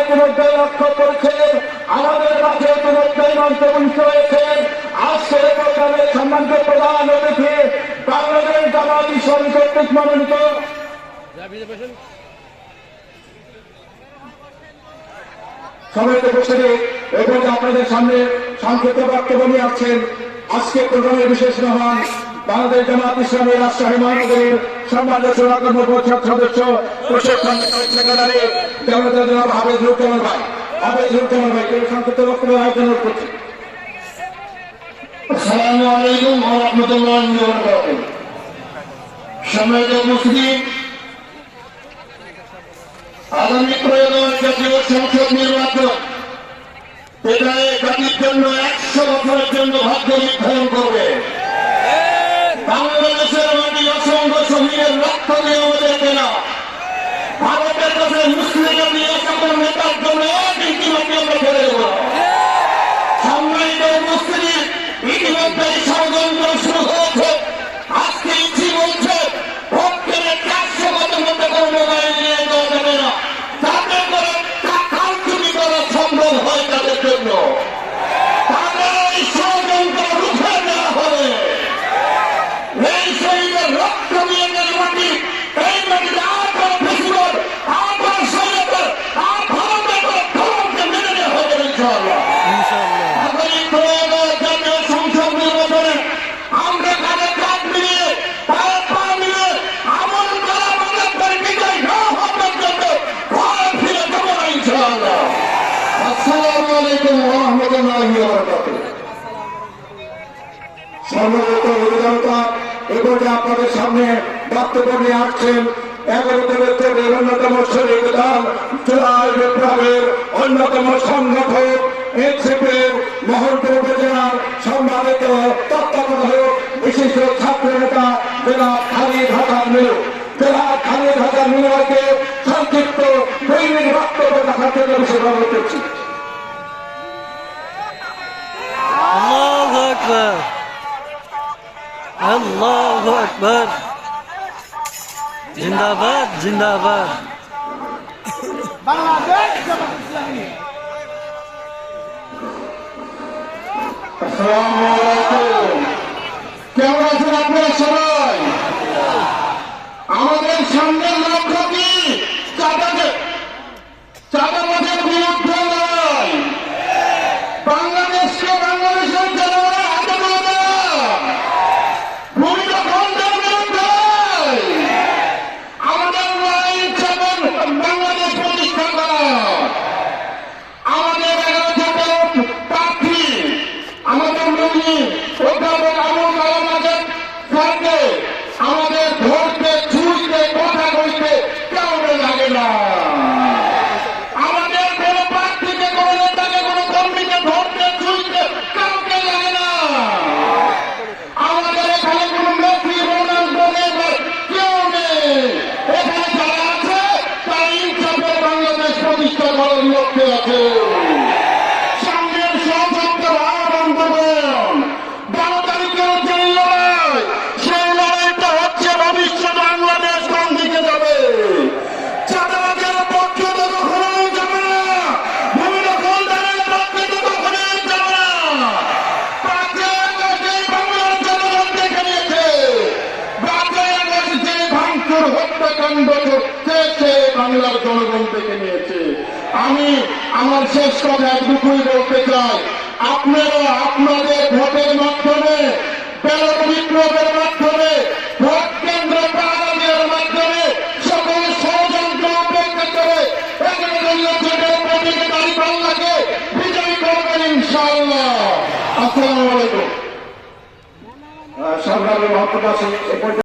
ইতিমধ্যে লক্ষ্য করেছেন, আমাদের মাঝে ইতিমধ্যে মঞ্চমঞ্চ হয়েছেন আজকের প্রোগ্রামে সম্মানিত প্রধান অতিথি বাংলাদেশ জামাত ইসলামী কর্তৃক মনোনীত সম্মানিত উপস্থিতি এবং আপনাদের সামনে সংক্ষিপ্ত বক্তব্য নিয়ে আসছেন আজকে প্রোগ্রামের বিশেষ মেহমান বাংলাদেশ জামাত ইসলামী রাজশাহী মহানগরীর সম্মানিত শূরা কর্মপরিষদ সদস্য প্রশিক্ষণ সেক্রেটারি জনাব হাফেজুজ্জামান ভাই। হাফেজুজ্জামান ভাই সংক্ষিপ্ত বক্তব্য আয়োজন করছি। আসসালামু আলাইকুম ওয়া রাহমাতুল্লাহি ওয়া বারাকাতুহু। সম্মানিত উপস্থিতি, আগামী ত্রয়োদশ জাতীয় সংসদ নির্বাচন এটা জাতির জন্য 100 বছরের জন্য ভাগ্য নির্ধারণ করবে। বাংলাদেশের মাটি অসংখ্য শহীদের রক্ত দিয়ে আমাদের কেনা, ভারতের কাছে মুসলিম জাতীয় সকল নেতার জন্য কিন্তু আমরা ফেলে দেব। সম্মানিত উপস্থিতি, ইতিমধ্যে ষড়যন্ত্র শুরু হয়েছে। আজকে ইচ্ছি বলছে ভোট কেনে 400 গতের মধ্যে কোনো মোবাইল নিয়ে দেওয়া যাবে না, তাদের করে কারচুপি করা সম্ভব হয় তাদের জন্য। তাদের এই ষড়যন্ত্র রুখে দেওয়া হবে। এই শহীদের রক্ত দিয়ে মাটি, এই মাটিতে আপনার ফেসিবল, আপনার শহীদের, আর ভারতের ধর্মকে মেনে নেওয়া হবে ইনশাআল্লাহ। আগামী ত্রয়োদশ জাতীয় সংসদ নির্বাচনে আমরা কাঁধে কাঁধ মিলিয়ে পায়ে পা মিলিয়ে আমল করা আমাদের বিজয় না হওয়া পর্যন্ত ঘরে ফিরে যাবো না ইনশাআল্লাহ। আসসালামু আলাইকুম ওয়া রাহমাতুল্লাহি ওয়া বারাকাতুহু। সম্মানিত অভিনেতা এবারে আপনাদের সামনে বক্তব্য নিয়ে আসছেন 11 দেবের অন্যতম শরীর দল জুলাই বিপ্লবের অন্যতম সংগঠক এনসিপির মহলপুর উপজেলার সম্মানিত তত্ত্বাবধায়ক বিশিষ্ট ছাত্র নেতা জনাব খালিদ হাসান মিলু। জনাব খালিদ হাসান মিলুকে সংক্ষিপ্ত 2 মিনিট বক্তব্য রাখার জন্য বিশেষ অনুরোধ করছি। আল্লাহু আকবার, আল্লাহু আকবার, জিন্দাবাদ জিন্দাবাদ বাংলাদেশ জামাত ইসলামী। আসসালামু আলাইকুম। কেমন আছেন আপনারা সবাই? আমাদের সামনের লক্ষ্য কি? চাঁদাবাজের বিরুদ্ধে লড়াই। বাংলাদেশকে বাংলাদেশের জনগণের হাতে তুলে দেওয়া, ভূমি দখলদের বিরুদ্ধে আমাদের লড়াই যেমন বাংলাদেশ প্রতিষ্ঠা করা। আমাদের 11 জন প্রার্থী, আমাদের মন্ত্রী অধ্যাপক আবুল কালাম আজাদ স্যারকে আমাদের ধরতে ছুঁইতে কথা কইতে কেমন লাগে না। আমাদের কোন প্রার্থীকে কোন নেতাকে কোন কর্মীকে ধরতে ছুঁইতে কাউকে লাগে না। আমাদের এখানে কোন মেসি রোনাল্ডো নেই, কেউ নেই। এখানে যারা আছে তারা ইনসাফের বাংলাদেশ প্রতিষ্ঠা করার লক্ষ্যে আছে। সামনের সশস্ত্র আন্দোলন 12 তারিখের যে লড়াই, সেই লড়াইটা হচ্ছে ভবিষ্যৎ বাংলাদেশ কোন দিকে যাবে। চাঁদাবাজের পক্ষে তো কখনোই যাবে না, ভূমি দখলদারের পক্ষে তো কখনোই যাবে না। 5ই আগস্ট এই বাংলার জনগণ দেখে নিয়েছে, 5ই আগস্ট যে ভাঙচুর হত্যাকাণ্ড চেয়েছে বাংলার জনগণ দেখে নিয়েছে। আমি আমার শেষ কথা একটুকুই বলতে চাই, আপনারা আপনাদের ভোটের মাধ্যমে, ব্যালট বিপ্লবের মাধ্যমে, ভোট কেন্দ্র পাহারা দেওয়ার মাধ্যমে সকল ষড়যন্ত্র উপেক্ষা করে 11 জনের প্রতীকে দাঁড়িপাল্লাকে বিজয়ী করবেন ইনশাআল্লাহ। আসসালামু আলাইকুম। সংগ্রামী মহত্ব